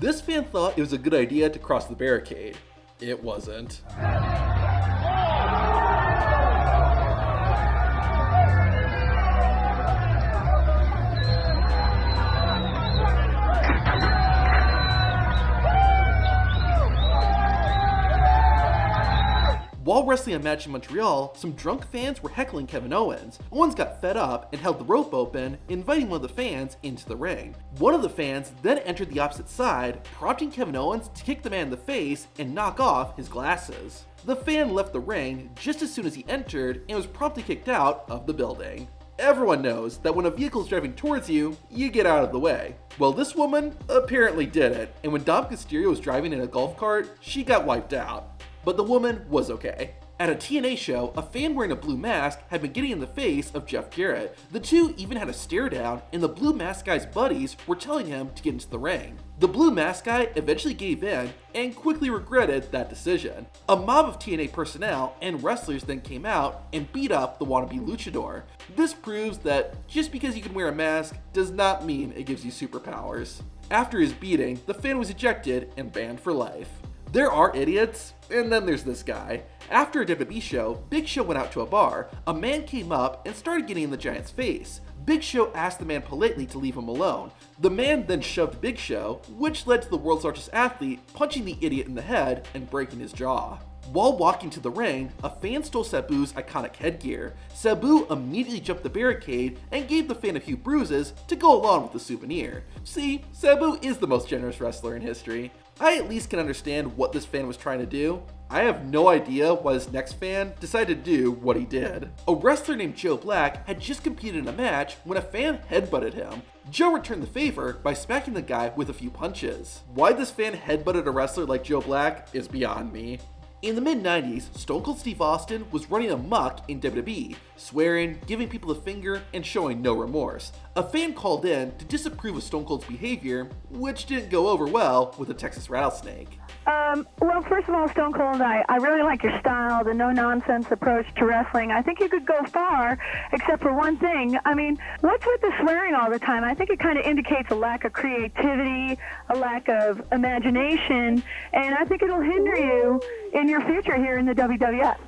This fan thought it was a good idea to cross the barricade. It wasn't. While wrestling a match in Montreal, some drunk fans were heckling Kevin Owens. Owens got fed up and held the rope open, inviting one of the fans into the ring. One of the fans then entered the opposite side, prompting Kevin Owens to kick the man in the face and knock off his glasses. The fan left the ring just as soon as he entered and was promptly kicked out of the building. Everyone knows that when a vehicle is driving towards you, you get out of the way. Well, this woman apparently did it, and when Dom Mysterio was driving in a golf cart, she got wiped out. But the woman was okay. At a TNA show, a fan wearing a blue mask had been getting in the face of Jeff Jarrett. The two even had a stare down, and the blue mask guy's buddies were telling him to get into the ring. The blue mask guy eventually gave in and quickly regretted that decision. A mob of TNA personnel and wrestlers then came out and beat up the wannabe luchador. This proves that just because you can wear a mask does not mean it gives you superpowers. After his beating, the fan was ejected and banned for life. There are idiots, and then there's this guy. After a WWE show, Big Show went out to a bar. A man came up and started getting in the Giant's face. Big Show asked the man politely to leave him alone. The man then shoved Big Show, which led to the world's largest athlete punching the idiot in the head and breaking his jaw. While walking to the ring, a fan stole Sabu's iconic headgear. Sabu immediately jumped the barricade and gave the fan a few bruises to go along with the souvenir. See, Sabu is the most generous wrestler in history. I at least can understand what this fan was trying to do. I have no idea why this next fan decided to do what he did. A wrestler named Joe Black had just competed in a match when a fan headbutted him. Joe returned the favor by smacking the guy with a few punches. Why this fan headbutted a wrestler like Joe Black is beyond me. In the mid-90s, Stone Cold Steve Austin was running amok in WWE, swearing, giving people the finger, and showing no remorse. A fan called in to disapprove of Stone Cold's behavior, which didn't go over well with the Texas Rattlesnake. Well, first of all, Stone Cold, I really like your style, the no-nonsense approach to wrestling. I think you could go far, except for one thing. I mean, what's with the swearing all the time? I think it kind of indicates a lack of creativity, a lack of imagination, and I think it'll hinder you in your future here in the WWF.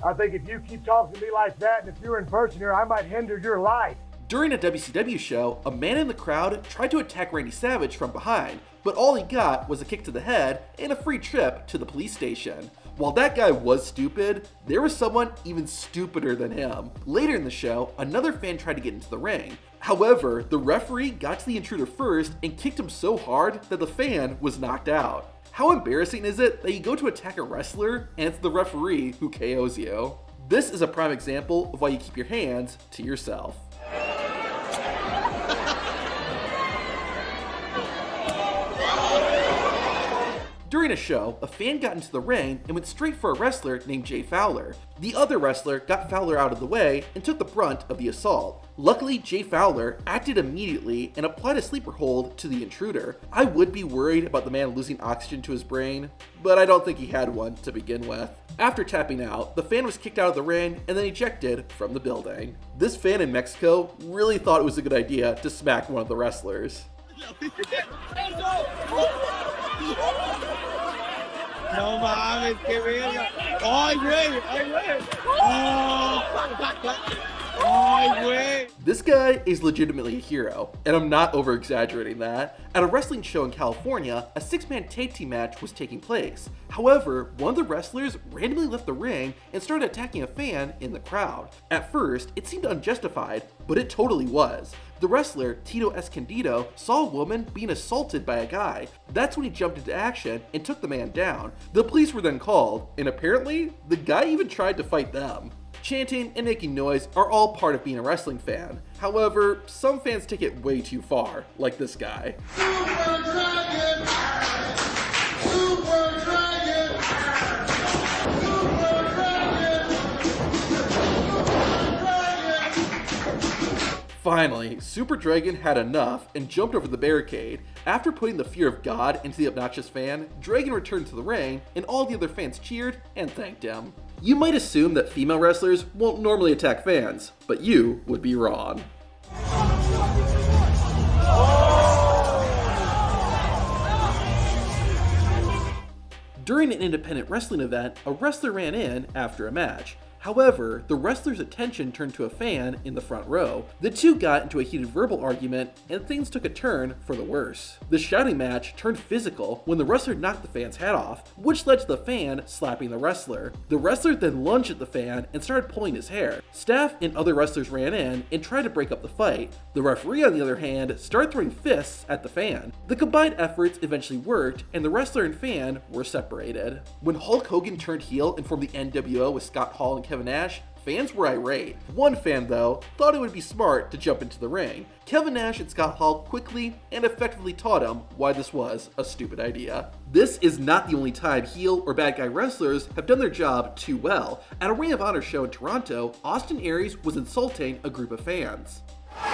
I think if you keep talking to me like that, and if you're in person here, I might hinder your life. During a WCW show, a man in the crowd tried to attack Randy Savage from behind, but all he got was a kick to the head and a free trip to the police station. While that guy was stupid, there was someone even stupider than him. Later in the show, another fan tried to get into the ring. However, the referee got to the intruder first and kicked him so hard that the fan was knocked out. How embarrassing is it that you go to attack a wrestler and it's the referee who KOs you? This is a prime example of why you keep your hands to yourself. During a show, a fan got into the ring and went straight for a wrestler named Jay Fowler. The other wrestler got Fowler out of the way and took the brunt of the assault. Luckily, Jay Fowler acted immediately and applied a sleeper hold to the intruder. I would be worried about the man losing oxygen to his brain, but I don't think he had one to begin with. After tapping out, the fan was kicked out of the ring and then ejected from the building. This fan in Mexico really thought it was a good idea to smack one of the wrestlers. No mames, qué verga. Ay, güey, ay, güey. Ay, güey. This guy is legitimately a hero, and I'm not over exaggerating that. At a wrestling show in California, a 6-man tag team match was taking place. However, one of the wrestlers randomly left the ring and started attacking a fan in the crowd. At first, it seemed unjustified, but it totally was. The wrestler, Tito Escondido, saw a woman being assaulted by a guy. That's when he jumped into action and took the man down. The police were then called, and apparently, the guy even tried to fight them. Chanting and making noise are all part of being a wrestling fan. However, some fans take it way too far, like this guy. Super Dragon! Super Dragon! Super Dragon! Super Dragon! Finally, Super Dragon had enough and jumped over the barricade. After putting the fear of God into the obnoxious fan, Dragon returned to the ring, and all the other fans cheered and thanked him. You might assume that female wrestlers won't normally attack fans, but you would be wrong. During an independent wrestling event, a wrestler ran in after a match. However, the wrestler's attention turned to a fan in the front row. The two got into a heated verbal argument, and things took a turn for the worse. The shouting match turned physical when the wrestler knocked the fan's hat off, which led to the fan slapping the wrestler. The wrestler then lunged at the fan and started pulling his hair. Staff and other wrestlers ran in and tried to break up the fight. The referee, on the other hand, started throwing fists at the fan. The combined efforts eventually worked, and the wrestler and fan were separated. When Hulk Hogan turned heel and formed the NWO with Scott Hall and Kevin Nash, fans were irate. One fan, though, thought it would be smart to jump into the ring. Kevin Nash and Scott Hall quickly and effectively taught him why this was a stupid idea. This is not the only time heel or bad guy wrestlers have done their job too well. At a Ring of Honor show in Toronto, Austin Aries was insulting a group of fans.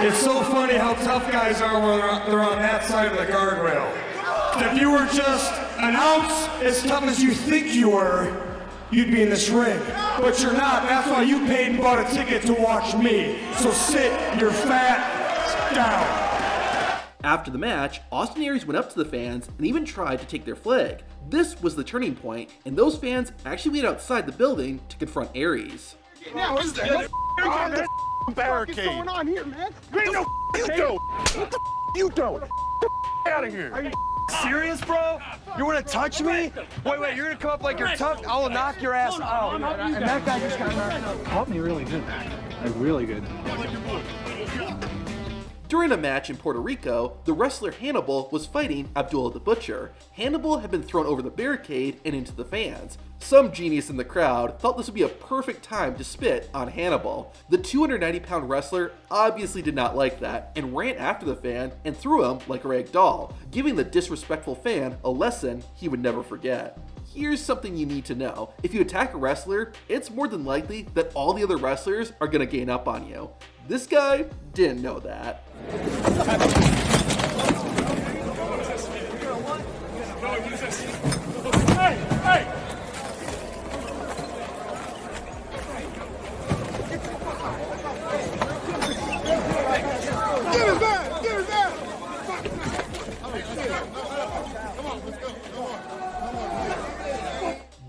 It's so funny how tough guys are when they're on that side of the guardrail. If you were just an ounce as tough as you think you were, you'd be in this ring. But you're not. That's why you paid and bought a ticket to watch me. So sit your fat down. After the match, Austin Aries went up to the fans and even tried to take their flag. This was the turning point, and those fans actually went outside the building to confront Aries. Now is there barricade? What's going on here, man? You ain't no you don't. What the you don't? Out of here. Are you serious, bro? You want to touch me? Wait, you're gonna come up like you're tough? I'll knock your ass out. And that guy just got knocked out. Caught me really good. Like really good. During a match in Puerto Rico, the wrestler Hannibal was fighting Abdullah the Butcher. Hannibal had been thrown over the barricade and into the fans. Some genius in the crowd thought this would be a perfect time to spit on Hannibal. The 290-pound wrestler obviously did not like that and ran after the fan and threw him like a rag doll, giving the disrespectful fan a lesson he would never forget. Here's something you need to know. If you attack a wrestler, it's more than likely that all the other wrestlers are gonna gang up on you. This guy didn't know that. Hey! Give it back! Give it back!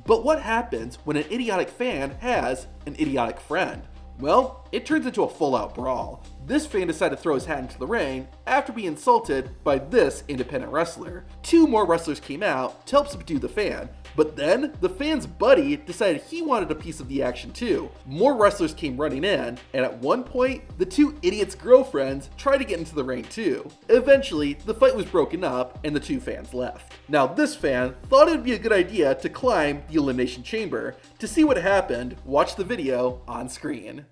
But what happens when an idiotic fan has an idiotic friend? Well, it turns into a full-out brawl. This fan decided to throw his hat into the ring after being insulted by this independent wrestler. Two more wrestlers came out to help subdue the fan, but then the fan's buddy decided he wanted a piece of the action too. More wrestlers came running in, and at one point, the two idiots' girlfriends tried to get into the ring too. Eventually, the fight was broken up and the two fans left. Now this fan thought it would be a good idea to climb the elimination chamber. To see what happened, watch the video on screen.